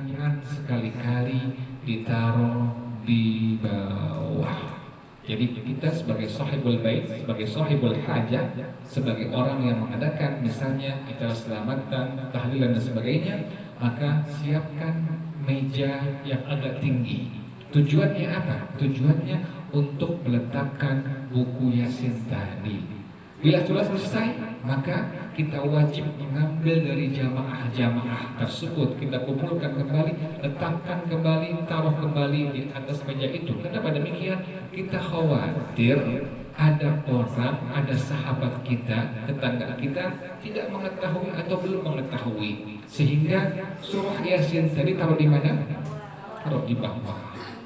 jangan sekali-kali ditaruh di bawah. Jadi kita sebagai sahibul bait, sebagai sahibul hajat, sebagai orang yang mengadakan misalnya acara selamatan, tahlilan dan sebagainya, maka siapkan meja yang agak tinggi. Tujuannya apa? Tujuannya untuk meletakkan buku Yasin tadi. Bila sudah selesai, maka kita wajib mengambil dari jamaah-jamaah tersebut. Kita kumpulkan kembali, letakkan kembali, taruh kembali di atas meja itu. Kenapa demikian? Kita khawatir ada orang, ada sahabat kita, tetangga kita tidak mengetahui atau belum mengetahui. Sehingga surah Yasin tadi taruh di mana? Taruh di bawah.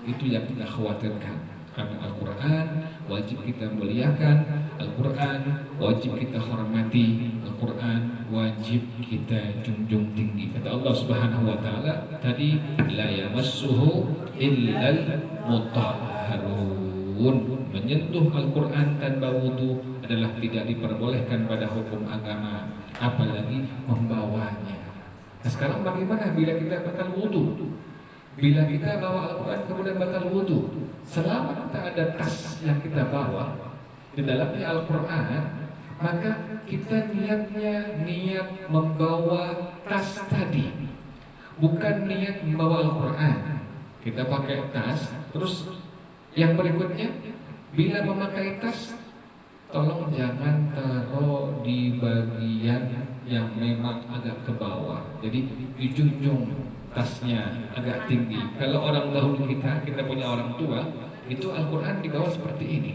Itu yang kita khawatirkan. Karena Al-Quran wajib kita muliakan, Al-Quran wajib kita hormati, Al-Quran wajib kita junjung tinggi. Kata Allah Subhanahu wa taala tadi, la yamassuhu illal mutahharun. Menyentuh Al-Quran tanpa wudu adalah tidak diperbolehkan pada hukum agama, apalagi membawanya. Nah, sekarang bagaimana bila kita batal wudu? Bila kita bawa Al-Quran kemudian batal wudu, selama kita ada tas yang kita bawa di dalamnya Al-Quran, maka kita niat membawa tas tadi, bukan niat membawa Al-Quran. Kita pakai tas, terus yang berikutnya, bila memakai tas, tolong jangan taruh di bagian yang memang agak ke bawah. Jadi dijunjung tasnya agak tinggi. Kalau orang dahulu kita punya orang tua, itu Al-Quran dibawa seperti ini,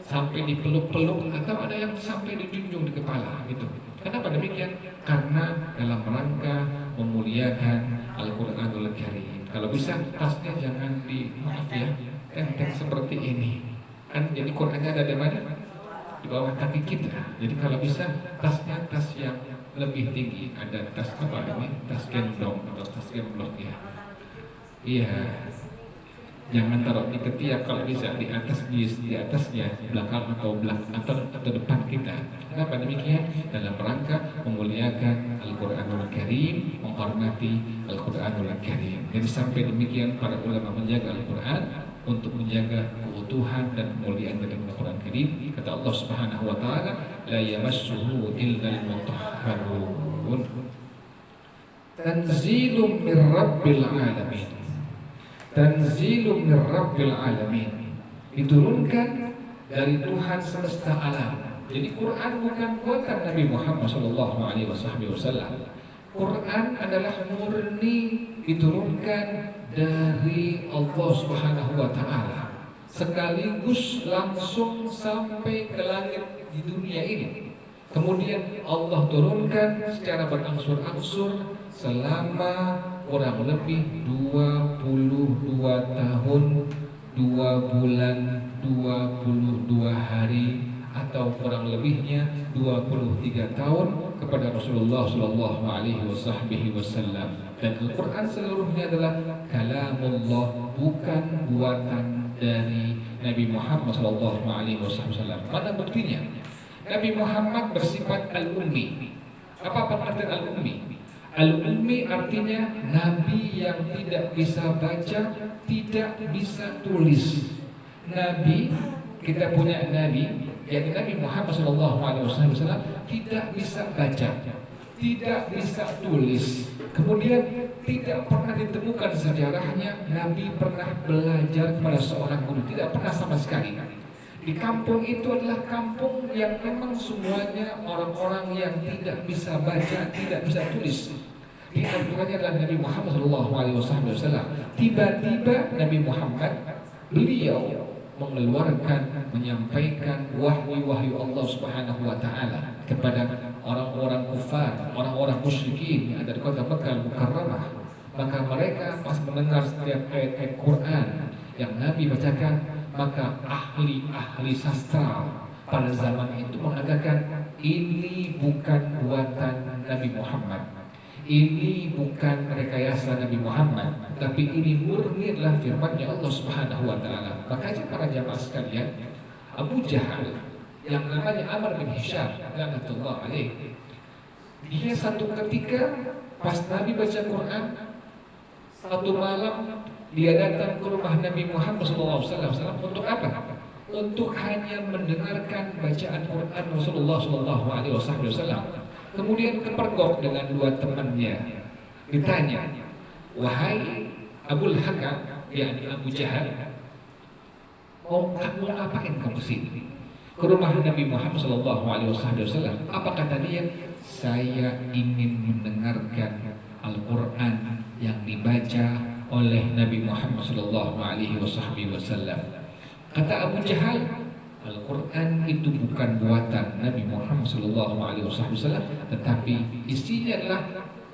sampai dipeluk-peluk atau ada yang sampai dijunjung di kepala gitu. Kenapa demikian? Karena dalam rangka memuliakan Al-Quranul Karim. Kalau bisa tasnya jangan maaf ya, enteng seperti ini. Kan jadi Qurannya ada di mana? Di bawah kaki kita. Jadi kalau bisa tasnya tas yang lebih tinggi. Ada tas apa ini? Tas gendong atau tas gemblok ya. Iya. Jangan taruh di ketiak, kalau bisa di atasnya belakang atau depan kita. Kenapa demikian? Dalam rangka memuliakan Al-Quranul Karim, menghormati Al-Quranul Karim. Jadi sampai demikian para ulama menjaga Al-Quran untuk menjaga keutuhan dan kemuliaan dari Al-Quran Karim. Kata Allah Subhanahu wa taala, la yamassuhu illal mutahharun. Tanzilum mir rabbil alamin. Tanzilum mir rabbil alamin. Diturunkan dari Tuhan semesta alam. Jadi Quran bukan buatan Nabi Muhammad sallallahu alaihi wasallam. Quran adalah murni diturunkan dari Allah Subhanahu wa taala, sekaligus langsung sampai ke langit di dunia ini. Kemudian Allah turunkan secara berangsur-angsur selama kurang lebih 22 tahun, 2 bulan, 22 hari, atau kurang lebihnya 23 tahun kepada Rasulullah Sallallahu Alaihi Wasallam. Dan Al-Quran seluruhnya adalah kalamullah, bukan buatan dari Nabi Muhammad Sallallahu Alaihi Wasallam. Mana buktinya? Nabi Muhammad bersifat al-ummi. Apa pengertian al-ummi? Al-ummi artinya Nabi yang tidak bisa baca, tidak bisa tulis. Nabi, kita punya Nabi, yaitu Nabi Muhammad SAW, tidak bisa baca, tidak bisa tulis. Kemudian tidak pernah ditemukan sejarahnya Nabi pernah belajar kepada seorang guru, tidak pernah sama sekali. Di kampung itu adalah kampung yang memang semuanya orang-orang yang tidak bisa baca, tidak bisa tulis. Di antaranya adalah Nabi Muhammad SAW. Tiba-tiba Nabi Muhammad, beliau mengeluarkan, menyampaikan wahyu Allah Subhanahu wa taala kepada orang-orang kufar, orang-orang musyrikin yang ada di kota Mekah Al-Mukarramah. Maka mereka pas mendengar setiap ayat-ayat Quran yang Nabi bacakan, maka ahli-ahli sastra pada zaman itu mengatakan ini bukan buatan Nabi Muhammad, ini bukan rekayasa Nabi Muhammad, tapi ini murni adalah firman-Nya Allah Subhanahu wa taala. Makanya para jamaah sekalian, Abu Jahal yang namanya Amr bin Hisham laknatullah alaih, dia satu ketika pas Nabi baca Quran, Satu malam dia datang ke rumah Nabi Muhammad SAW untuk apa? Untuk hanya mendengarkan bacaan Quran Rasulullah SAW. Kemudian kepergok dengan dua temannya. Ditanya, wahai Abul Hakam, yakni Abu Jahal, mau kamu ngapain kamu sini? Ke rumah Nabi Muhammad SAW. Apa kata dia? Saya ingin mendengarkan Al-Quran yang dibaca oleh Nabi Muhammad SAW. Kata Abu Jahal, Al-Quran itu bukan buatan Nabi Muhammad SAW, tetapi isinya adalah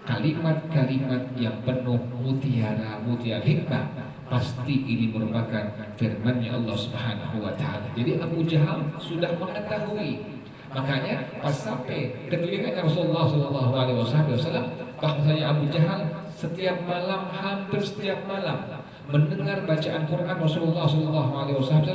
kalimat-kalimat yang penuh mutiara hikmah. Pasti ini merupakan firman-Nya Allah Subhanahu wa taala. Jadi Abu Jahal sudah mengetahui. Makanya pas sampai ke telinganya Rasulullah SAW, bahwasanya Abu Jahal hampir setiap malam mendengar bacaan Quran Rasulullah SAW,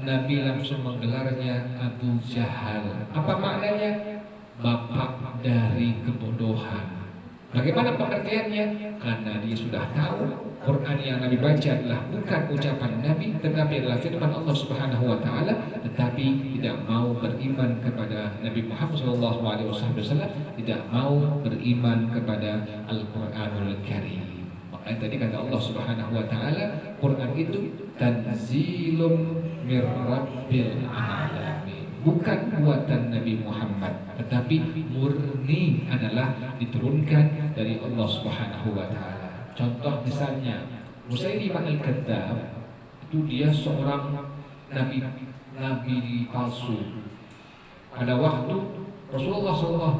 Nabi langsung menggelarnya Abu Jahal. Apa maknanya? Bapak dari kebodohan. Bagaimana pengertiannya? Karena dia sudah tahu Quran yang Nabi baca adalah bukan ucapan Nabi, tetapi adalah firman Allah Subhanahu wa taala, tetapi tidak mau beriman kepada Nabi Muhammad SAW, tidak mau beriman kepada Al-Qur'anul Karim. Makanya tadi kata Allah Subhanahu wa taala, Quran itu tanzilum mir rabbil alamin. Bukan buatan Nabi Muhammad, tetapi murni adalah diturunkan dari Allah Subhanahu wa taala. Contoh misalnya Musailimah al-Kadzdzab, itu dia seorang nabi palsu. Pada waktu Rasulullah SAW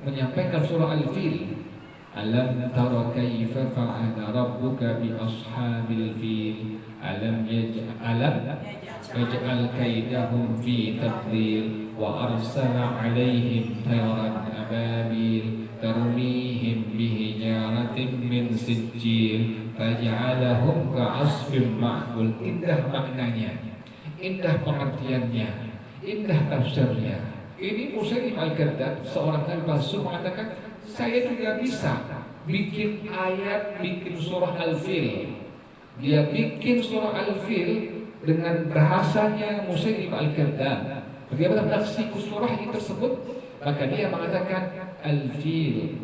menyampaikan surah Al-Fil, alam tara kaifa fa'ala rabbuka bi ashabil fil alam yaj'al kaidahum fi tadlil wa arsala alaihim tayran ababil tarmihim bihijaratin min sijil faj'alahum ka'asfin ma'kul. Indah maknanya, indah pengertiannya, indah tafsirnya. Ini Musailimah al-Kadzdzab, seorang nabi palsu, mengatakan saya juga bisa bikin ayat, bikin surah Al-Fil. Dia bikin surah Al-Fil dengan bahasanya Musailimah al-Kadzdzab. Bagaimana tafsir surah ini tersebut? Maka dia mengatakan Al-Fil,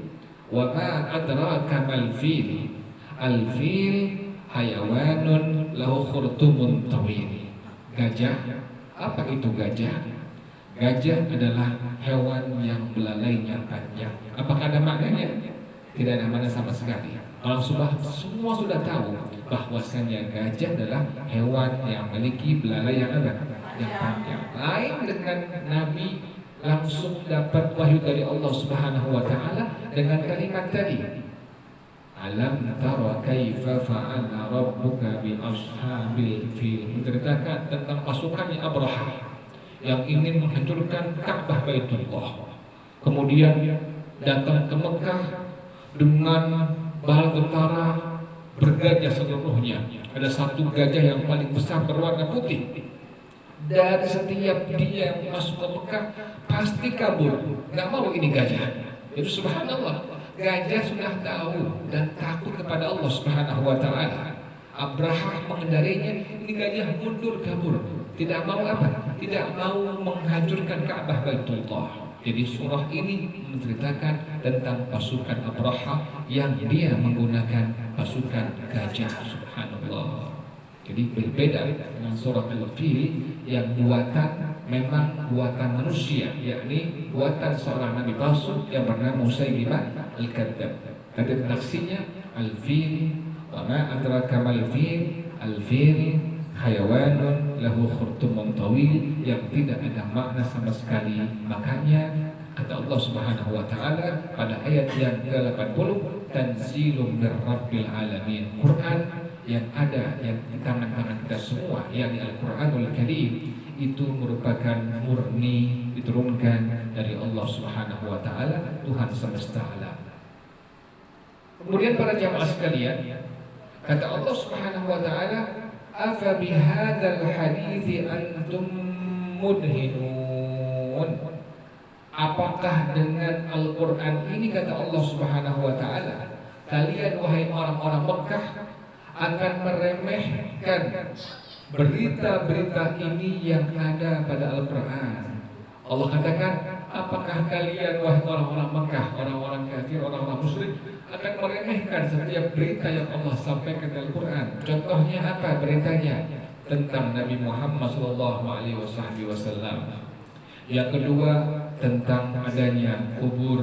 wa ma adraka mal-fil. Al-Fil hayawanun lahu khurtumun tawil. Gajah. Apa itu gajah? Gajah adalah hewan yang belalainya panjang. Apakah ada maknanya? Tidak ada makna sama sekali. Kalau semua sudah tahu bahwasanya gajah adalah hewan yang memiliki belalai yang panjang. Lain dengan Nabi langsung dapat wahyu dari Allah Subhanahu wa taala dengan kalimat tadi, alam tara kaifa fa'ala rabbuka bi ashabil fil, menceritakan tentang pasukannya Abrahah yang ingin menghancurkan Ka'bah Baitullah. Kemudian datang ke Mekah dengan bala tentara bergajah seluruhnya. Ada satu gajah yang paling besar berwarna putih. Dan setiap dia yang masuk ke Mekah pasti kabur, nggak mau ini gajah. Jadi subhanallah, gajah sudah tahu dan takut kepada Allah Subhanahu wa taala. Abraham mengendarinya, ini gajah mundur kabur. Tidak mau apa? Tidak mau menghancurkan Ka'bah Baitullah. Jadi surah ini menceritakan tentang pasukan Abraham yang dia menggunakan pasukan gajah. Subhanallah. Jadi berbeda dengan surah Al-Fil yang memang buatan manusia, yakni buatan seorang nabi palsu yang bernama Musailimah al-Kadzdzab. Ada redaksinya Al-Fil, wa ma adraka mal-fil. Al-Fil hayawanun lahu khurtumun tawil, yang tidak ada makna sama sekali. Makanya kata Allah Subhanahu wa taala pada ayat yang ke-80, tanzilum mir rabbil alamin. Quran yang ada yang di tangan-tangan kita semua, yakni Al-Qur'anul Karim, itu merupakan murni diturunkan dari Allah Subhanahu wa taala, Tuhan semesta alam. Kemudian para jamaah sekalian, kata Allah Subhanahu wa taala, afa bihadzal hadithi antum mudhinun. Apakah dengan Al-Quran ini, kata Allah Subhanahu wa ta'ala, kalian wahai orang-orang Mekah akan meremehkan berita-berita ini yang ada pada Al-Quran. Allah katakan, apakah kalian wahai orang-orang Mekah, orang-orang kafir, orang-orang musyrik akan meremehkan setiap berita yang Allah sampaikan dalam Al-Quran? Contohnya apa beritanya? Tentang Nabi Muhammad SAW. Yang kedua, tentang adanya kubur.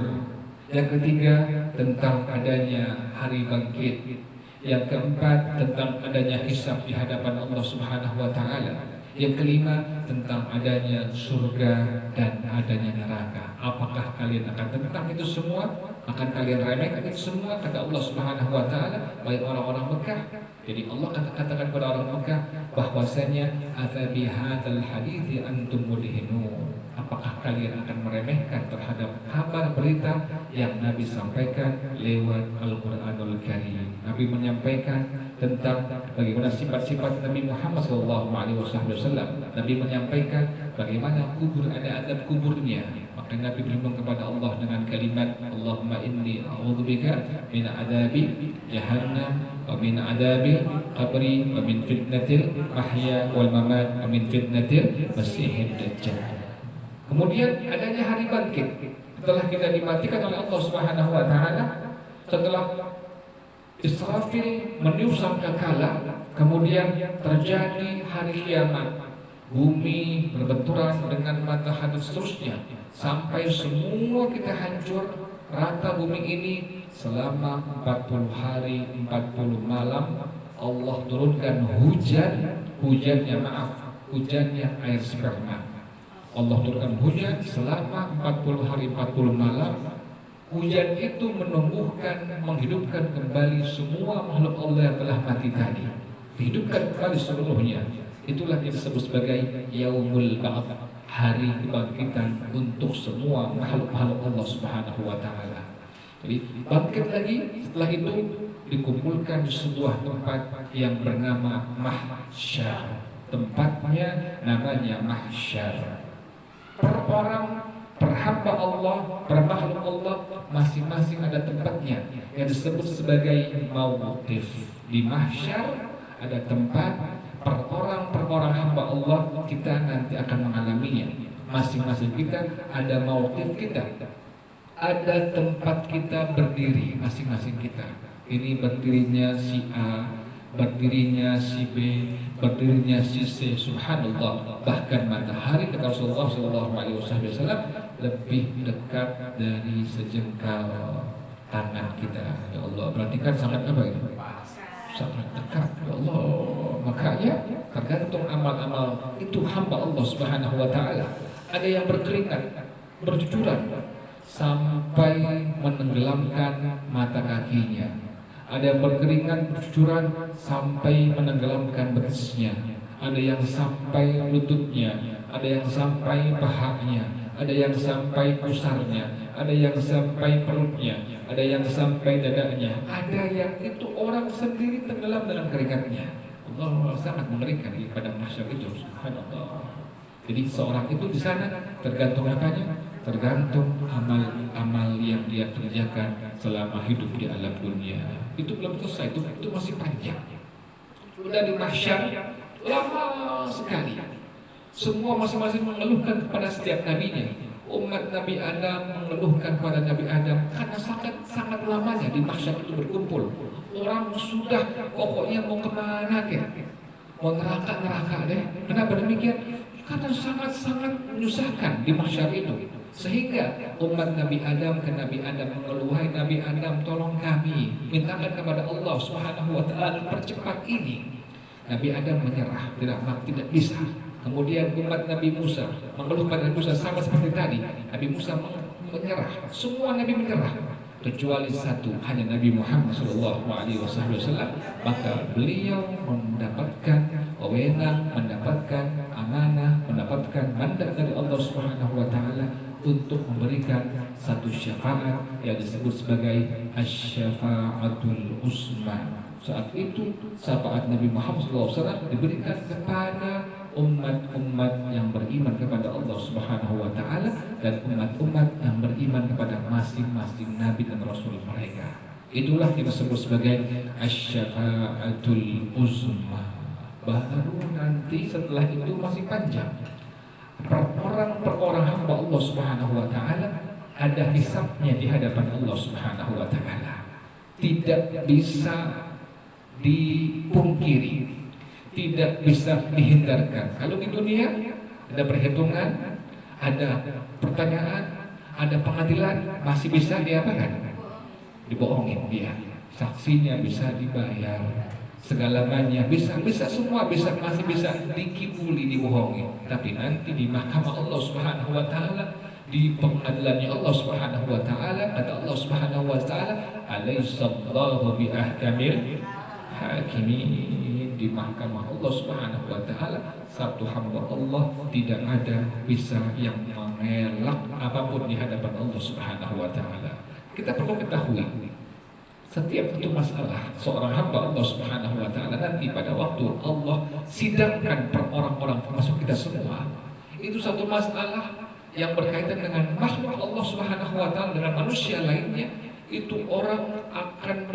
Yang ketiga, tentang adanya hari bangkit. Yang keempat, tentang adanya hisab di hadapan Allah Subhanahu wa taala. Yang kelima, tentang adanya surga dan adanya neraka. Apakah kalian akan tentang itu semua? Akan kalian remehkan itu semua? Kata Allah Subhanahu wa taala, baik orang-orang Mekah. Jadi Allah katakan kepada orang Mekah bahwasanya afabi hadzal hadithi antum mudhinun. Apakah kalian akan meremehkan terhadap kabar berita yang Nabi sampaikan lewat Al-Quranul Karim? Nabi menyampaikan tentang bagaimana sifat-sifat Nabi Muhammad SAW. Nabi menyampaikan bagaimana kubur, ada adab kuburnya. Maka Nabi berlindung kepada Allah dengan kalimat Allahumma inni a'udzubika min adabi jahannam wa min adabi qabri wa min fitnatil mahya wal mamat wa min fitnatil masiihid dajjal. Kemudian adanya hari bangkit. Setelah kita dimatikan oleh Allah Subhanahu wa taala, setelah Israfil meniup sangkakala, kemudian terjadi hari kiamat. Bumi berbenturan dengan matahari seterusnya sampai semua kita hancur rata bumi ini selama 40 hari 40 malam. Allah turunkan hujannya air sperma. Allah turunkan hujan selama 40 hari 40 malam. Hujan itu menumbuhkan, menghidupkan kembali semua makhluk Allah yang telah mati tadi. Dihidupkan kembali seluruhnya. Itulah yang disebut sebagai Yaumul Ba'ats, hari kebangkitan untuk semua makhluk-makhluk Allah Subhanahu wa taala. Jadi bangkit lagi, setelah itu dikumpulkan di sebuah tempat yang bernama Mahsyar. Tempatnya namanya Mahsyar. Per orang, per hamba Allah, per makhluk Allah masing-masing ada tempatnya yang disebut sebagai mauqif. Di Mahsyar ada tempat per orang hamba Allah, kita nanti akan mengalaminya. Masing-masing kita ada mauqif kita, ada tempat kita berdiri masing-masing kita. Ini berdirinya si A, berdirinya si B, berdirinya si C. Subhanallah, bahkan matahari kata Rasulullah SAW lebih dekat dari sejengkal tangan kita. Ya Allah, berarti kan sangat apa ini? Sangat dekat. Ya Allah, makanya tergantung amal-amal itu hamba Allah Subhanahu wa taala. Ada yang berkeringat, bercucuran sampai menenggelamkan mata kakinya. Ada yang berkeringat, bercucuran sampai menenggelamkan betisnya. Ada yang sampai lututnya, ada yang sampai pahanya, ada yang sampai pusarnya, ada yang sampai perutnya, ada yang sampai dadanya, ada yang itu orang sendiri tenggelam dalam keringatnya. Allah sangat mengerikan di padang mahsyar itu. Subhanallah. Jadi seorang itu di sana tergantung apanya? Tergantung amal-amal yang dia kerjakan selama hidup di alam dunia. Itu belum selesai, itu masih panjang. Sudah di mahsyar lama sekali. Semua masing-masing mengeluhkan kepada setiap nabinya. Umat Nabi Adam mengeluhkan kepada Nabi Adam karena sangat lamanya di mahsyar itu berkumpul. Orang sudah pokoknya mau kemana ke? Mau neraka deh. Kenapa demikian? Karena sangat menyusahkan di mahsyar itu. Sehingga umat Nabi Adam ke Nabi Adam mengeluh, "Wahai Nabi Adam, tolong kami, mintakan kepada Allah Subhanahu wa taala percepat ini." Nabi Adam menyerah, tidak bisa. Kemudian umat Nabi Musa mengeluh pada Nabi Musa sama seperti tadi. Nabi Musa menyerah, semua Nabi menyerah kecuali satu, hanya Nabi Muhammad SAW. Maka beliau mendapatkan wewenang, mendapatkan amanah, mendapatkan mandat dari Allah Subhanahu wa taala untuk memberikan satu syafaat yang disebut sebagai asy-syafa'atul uzma. Saat itu syafaat Nabi Muhammad SAW diberikan kepada umat-umat yang beriman kepada Allah Subhanahu wa taala dan umat-umat yang beriman kepada masing-masing nabi dan rasul mereka. Itulah yang disebut sebagai asyafa'atul uzma. Baru nanti setelah itu masih panjang. Per orang hamba Allah Subhanahu wa taala ada hisabnya di hadapan Allah Subhanahu wa taala. Tidak bisa dipungkiri, tidak bisa dihindarkan. Kalau di dunia ada perhitungan, ada pertanyaan, ada pengadilan, masih bisa diapakan? Dibohongin dia. Saksinya bisa dibayar, segalanya bisa semua bisa, masih bisa dikibuli, dibohongi. Tapi nanti di mahkamah Allah Subhanahu wa taala, di pengadilannya Allah Subhanahu wa taala, kata Allah Subhanahu wa taala, "Alaihissallahu biahkamil hakimin." Di mahkamah Allah Subhanahu wa taala, satu hamba Allah tidak ada bisa yang mengelak apapun di hadapan Allah Subhanahu wa taala. Kita perlu ketahui, setiap satu masalah seorang hamba Allah Subhanahu wa taala nanti pada waktu Allah sidangkan per orang-orang termasuk kita semua, itu satu masalah yang berkaitan dengan makhluk Allah Subhanahu wa taala dengan manusia lainnya, itu orang akan